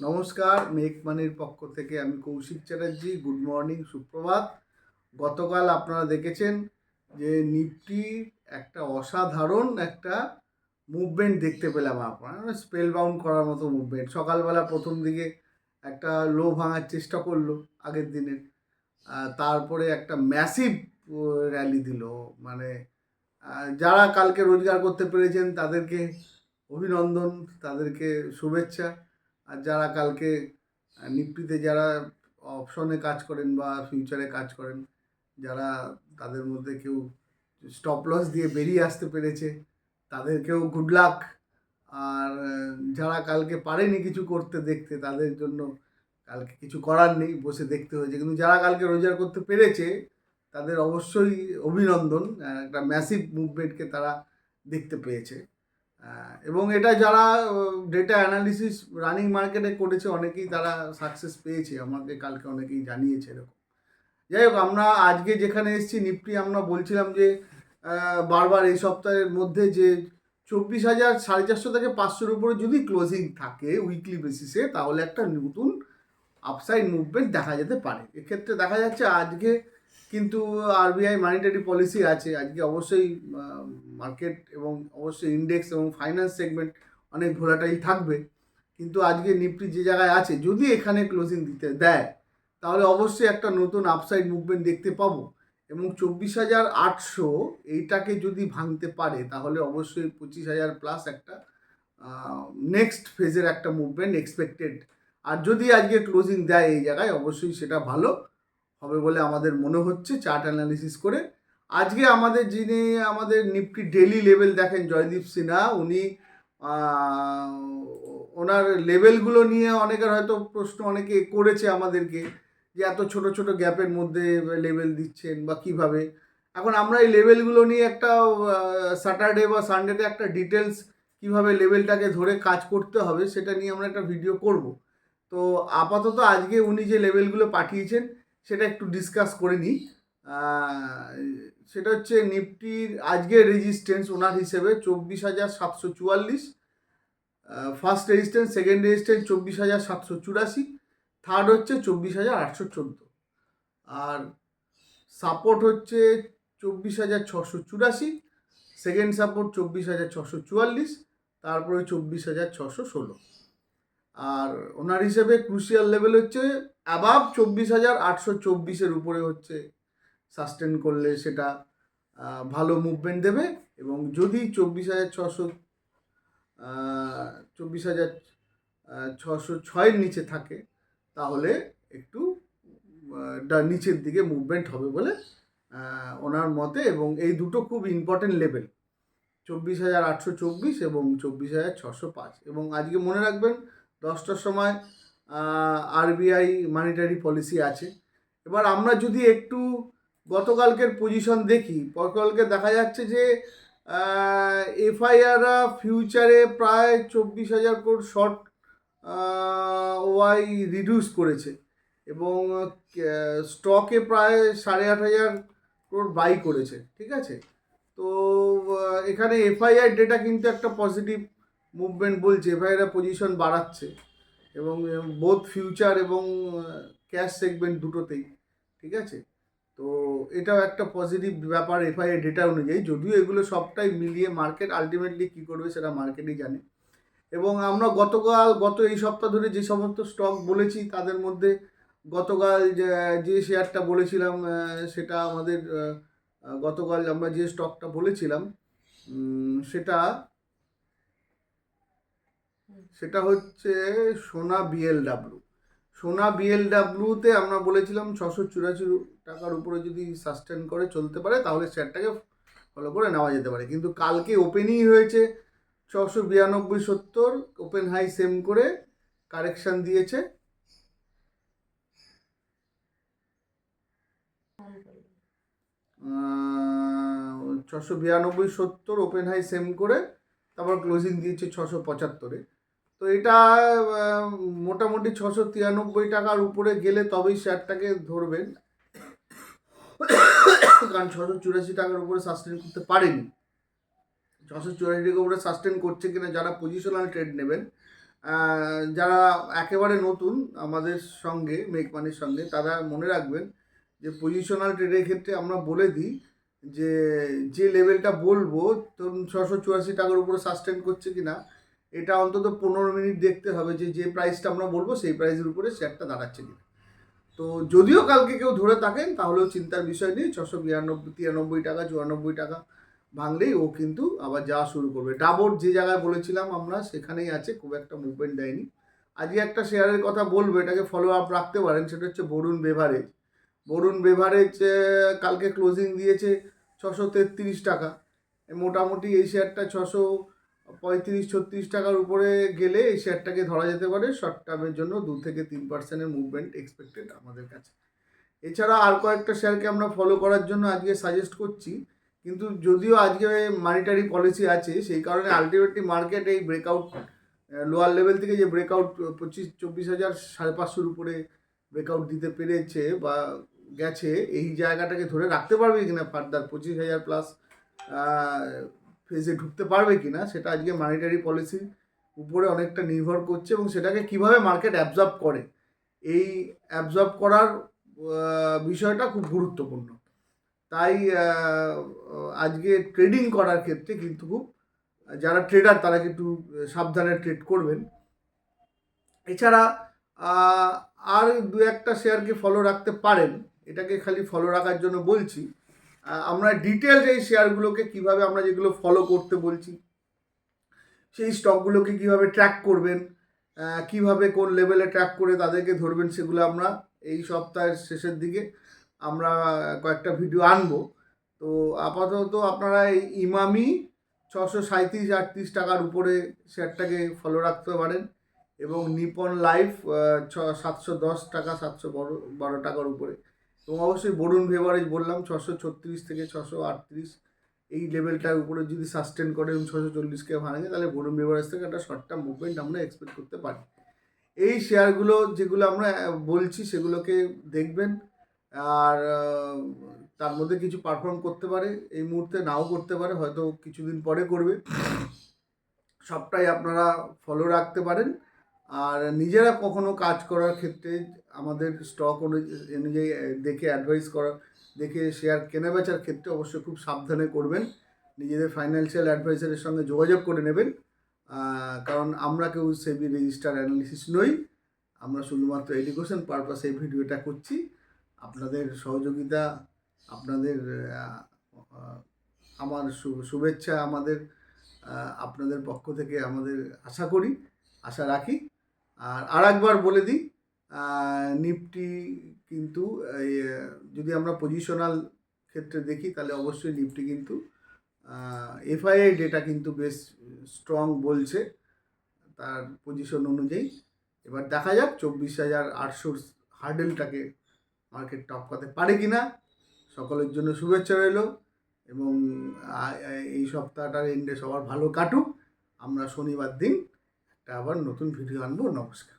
নমস্কার, মেক মানির পক্ষ থেকে আমি কৌশিক চ্যাটার্জি। গুড মর্নিং, সুপ্রভাত। গতকাল আপনারা দেখেছেন যে নিফটি একটা অসাধারণ একটা মুভমেন্ট দেখতে পেলাম। আপনারা স্পেল বাউন্ড করার মতো মুভমেন্ট। সকালবেলা প্রথম দিকে একটা লো ভাঙার চেষ্টা করলো আগের দিনের, তারপরে একটা ম্যাসিভ র্যালি দিল। মানে যারা কালকে রোজগার করতে পেরেছেন তাদেরকে অভিনন্দন, তাদেরকে শুভেচ্ছা। আর যারা কালকে নিফটিতে যারা অপশনে কাজ করেন বা ফিউচারে কাজ করেন, যারা তাদের মধ্যে কেউ স্টপ লস দিয়ে বেরিয়ে আসতে পেরেছে তাদেরকেও গুড লাক। আর যারা কালকে পারেনি কিছু করতে দেখতে, তাদের জন্য কালকে কিছু করার নেই, বসে দেখতে হয়েছে। কিন্তু যারা কালকে রোজগার করতে পেরেছে তাদের অবশ্যই অভিনন্দন। একটা ম্যাসিভ মুভমেন্টকে তারা দেখতে পেয়েছে। এবং এটা যারা ডেটা অ্যানালিসিস রানিং মার্কেটে করেছে অনেকেই তারা সাকসেস পেয়েছে, আমাকে কালকে অনেকেই জানিয়েছে এরকম। যাই হোক, আমরা আজকে যেখানে এসেছি নিফটি, আমরা বলছিলাম যে বারবার এই সপ্তাহের মধ্যে যে 24,450 থেকে 500-র উপরে যদি ক্লোজিং থাকে উইকলি বেসিসে, তাহলে একটা নতুন আপসাইড মুভমেন্ট দেখা যেতে পারে। এক্ষেত্রে দেখা যাচ্ছে আজকে কিন্তু আরবিআই মানিটারি পলিসি আছে, আজকে অবশ্যই মার্কেট এবং অবশ্যই ইন্ডেক্স এবং ফাইন্যান্স সেগমেন্ট অনেক ভোলাটাইল থাকবে। কিন্তু আজকে নিফটি যে জায়গায় আছে, যদি এখানে ক্লোজিং দিতে দেয় তাহলে অবশ্যই একটা নতুন আপসাইড মুভমেন্ট দেখতে পাবো। এবং 24,800 এইটাকে যদি ভাঙতে পারে তাহলে অবশ্যই 25,000 প্লাস একটা নেক্সট ফেজের একটা মুভমেন্ট এক্সপেক্টেড। আর যদি আজকে ক্লোজিং দেয় এই জায়গায়, অবশ্যই সেটা ভালো হবে বলে আমাদের মনে হচ্ছে চার্ট অ্যানালিসিস করে। আজকে আমাদের নিফটি ডেলি লেভেল দেখেন, জয়দীপ সিনহা, উনি ওনার লেভেলগুলো নিয়ে অনেকের হয়তো প্রশ্ন অনেকে করেছে আমাদেরকে, যে এত ছোট ছোট গ্যাপের মধ্যে লেভেল দিচ্ছেন বা কিভাবে। এখন আমরা এই লেভেলগুলো নিয়ে একটা স্যাটারডে বা সানডেতে একটা ডিটেলস কিভাবে লেভেলটাকে ধরে কাজ করতে হবে সেটা নিয়ে আমরা একটা ভিডিও করব। তো আপাতত আজকে উনি যে লেভেলগুলো পাঠিয়েছেন সেটা একটু ডিসকাস করে নিই। সেটা হচ্ছে নিফটির আজকের রেজিস্ট্যান্স ওনার হিসেবে 24,744, first resistance, second resistance 24,784, third হচ্ছে 24,814, আর সাপোর্ট হচ্ছে 24,684, সেকেন্ড সাপোর্ট 24,644, তারপরে 24,616। আর ওনার হিসেবে ক্রুশিয়াল লেভেল হচ্ছে অ্যাবাভ 24,824 উপরে হচ্ছে সাস্টেন করলে সেটা ভালো মুভমেন্ট দেবে। এবং যদি 24,606 নিচে থাকে তাহলে একটু নিচের দিকে মুভমেন্ট হবে বলে ওনার মতে। এবং এই দুটো খুব ইম্পর্টেন্ট লেভেল, 24,824 এবং 24,605। এবং আজকে মনে রাখবেন 10টার সময় আরবিআই মানিটারি পলিসি আছে। এবার আমরা যদি একটু গতকালকের পজিশন দেখি, গতকালকে দেখা যাচ্ছে যে এফআইআররা ফিউচারে প্রায় 24,000 কোটি শর্ট ওয়াই রিডিউস করেছে এবং স্টকে প্রায় 8,500 কোটি বাই করেছে। ঠিক আছে, তো এখানে এফআইআর ডেটা কিন্তু একটা পজিটিভ মুভমেন্ট বলছে, এফআইআর পজিশন বাড়াচ্ছে এবং বোথ ফিউচার এবং ক্যাশ সেগমেন্ট দুটোতেই। ঠিক আছে, তো এটাও একটা পজিটিভ ব্যাপার এফআইআর ডেটা অনুযায়ী, যদিও এগুলো সবটাই মিলিয়ে মার্কেট আলটিমেটলি কী করবে সেটা মার্কেটই জানে। এবং আমরা গত এই সপ্তাহ ধরে যে সমস্ত স্টক বলেছি তাদের মধ্যে গতকাল যে শেয়ারটা বলেছিলাম সেটা আমাদের গতকাল আমরা যে স্টকটা বলেছিলাম সেটা হচ্ছে সোনা বিএলডাব্লিউ। সোনা বিএলডাব্লিউতে আমরা বলেছিলাম 684 টাকার উপরে যদি সাস্টেন করে চলতে পারে তাহলে শেয়ারটাকে ফলো করে নেওয়া যেতে পারে। কিন্তু কালকে ওপেনিং হয়েছে 692.70, ওপেন হাই সেম করে কারেকশান দিয়েছে। 692.70 ওপেন হাই সেম করে তারপর ক্লোজিং দিয়েছে 675-এ। তো এটা মোটামুটি 693 টাকার উপরে গেলে তবেই শেয়ারটাকে ধরবেন, কারণ 684 টাকার উপরে সাস্টেন করতে পারেনি। 684 টাকার উপরে সাস্টেন করছে কিনা, যারা পজিশনাল ট্রেড নেবেন যারা একেবারে নতুন আমাদের সঙ্গে মেক মানির সঙ্গে, তারা মনে রাখবেন যে পজিশনাল ট্রেডের ক্ষেত্রে আমরা বলে দিই যে যে লেভেলটা বলবো, ধরুন 684 টাকার উপরে সাস্টেন করছে কিনা, এটা অন্তত 15 মিনিট দেখতে হবে যে যে প্রাইসটা আমরা বলবো সেই প্রাইসের উপরে শেয়ারটা দাঁড়াচ্ছে কিনা। তো যদিও কালকে কেউ ধরে থাকেন তাহলেও চিন্তার বিষয় নেই, 693 টাকা 94 টাকা ভাঙলেই ও কিন্তু আবার যাওয়া শুরু করবে। ডাবর যে জায়গায় বলেছিলাম আমরা সেখানেই আছে, খুব একটা মুভমেন্ট দেয়নি। আজকে একটা শেয়ারের কথা বলবো, এটাকে ফলো আপ রাখতে পারেন, সেটা হচ্ছে বরুণ বেভারেজ। বরুণ বেভারেজ কালকে ক্লোজিং দিয়েছে 633 টাকা। মোটামুটি এই শেয়ারটা 635-36 টাকার উপরে গেলে এই শেয়ারটাকে ধরা যেতে পারে শর্ট টার্মের জন্য। 2-3% মুভমেন্ট এক্সপেক্টেড আমাদের কাছে। এছাড়া আর কয়েকটা শেয়ারকে আমরা ফলো করার জন্য আজকে সাজেস্ট করছি, কিন্তু যদিও আজকে মানিটারি পলিসি আছে, সেই কারণে আলটিমেটলি মার্কেট এই ব্রেকআউট লোয়ার লেভেল থেকে যে ব্রেকআউট 24,500 উপরে ব্রেকআউট দিতে পেরেছে বা গেছে, এই জায়গাটাকে ধরে রাখতে পারবে কিনা ফার্দার 25,000 প্লাস ফেজে ঢুকতে পারবে কিনা, সেটা আজকে মানিটারি পলিসির উপরে অনেকটা নির্ভর করছে এবং সেটাকে কিভাবে মার্কেট অ্যাবজর্ব করে, এই অ্যাবজর্ব করার বিষয়টা খুব গুরুত্বপূর্ণ। তাই আজকে ট্রেডিং করার ক্ষেত্রে কিন্তু খুব, যারা ট্রেডার তারা কিন্তু সাবধানে ট্রেড করবেন। এছাড়া আর দু একটা শেয়ারকে ফলো রাখতে পারেন, এটাকে খালি ফলো রাখার জন্য বলছি। আমরা ডিটেলস এই শেয়ারগুলোকে কিভাবে আমরা যেগুলো ফলো করতে বলছি, সেই স্টকগুলোকে কিভাবে ট্র্যাক করবেন, কিভাবে কোন লেভেলে ট্র্যাক করে তাদেরকে ধরবেন, সেগুলো আমরা এই সপ্তাহের শেষের দিকে আমরা কয়েকটা ভিডিও আনবো। তো আপাতত আপনারা এই ইমামি 637-38 টাকার উপরে শেয়ারটাকে ফলো রাখতে পারেন, এবং নিপন লাইফ 710 টাকা 712 টাকার উপরে, এবং অবশ্যই বরুণ বেভারেজ বললাম 636 থেকে 638 এই লেভেলটার উপরে যদি সাস্টেন করে এবং 640কে ভাঙে, তাহলে বরুণ বেভারেজ থেকে একটা শর্ট টার্ম মুভমেন্ট আমরা এক্সপেক্ট করতে পারি। এই শেয়ারগুলো যেগুলো আমরা বলছি সেগুলোকে দেখবেন, আর তার মধ্যে কিছু পারফর্ম করতে পারে, এই মুহূর্তে নাও করতে পারে, হয়তো কিছুদিন পরে করবে। সবটাই আপনারা ফলো রাখতে পারেন। আর নিজেরা কখনো কাজ করার ক্ষেত্রে আমাদের স্টক অনুযায়ী দেখে অ্যাডভাইস করা, দেখে শেয়ার কেনাবেচার ক্ষেত্রে অবশ্যই খুব সাবধানে করবেন। নিজেদের ফাইন্যান্সিয়াল অ্যাডভাইসারের সঙ্গে যোগাযোগ করে নেবেন, কারণ আমরা কেউ সেবি রেজিস্টার অ্যানালিসিস নই। আমরা শুধুমাত্র এডুকেশন পারপাসে এই ভিডিওটা করছি। আপনাদের সহযোগিতা, আপনাদের আমার শুভেচ্ছা আমাদের আপনাদের পক্ষ থেকে আমাদের আশা রাখি। আর একবার বলে দিই, নিফটি কিন্তু যদি আমরা পজিশনাল ক্ষেত্রে দেখি তাহলে অবশ্যই নিফটি কিন্তু এফআইআই ডেটা কিন্তু বেশ স্ট্রং বলছে তার পজিশন অনুযায়ী। এবার দেখা যাক 24,800 হার্ডেলটাকে মার্কেট টপকাতে পারে কিনা। সকলের জন্য শুভেচ্ছা রইল, এবং এই সপ্তাহটার এন্ডে সবার ভালো কাটুক। আমরা শনিবার দিন একটা আবার নতুন ভিডিও আনবো। নমস্কার।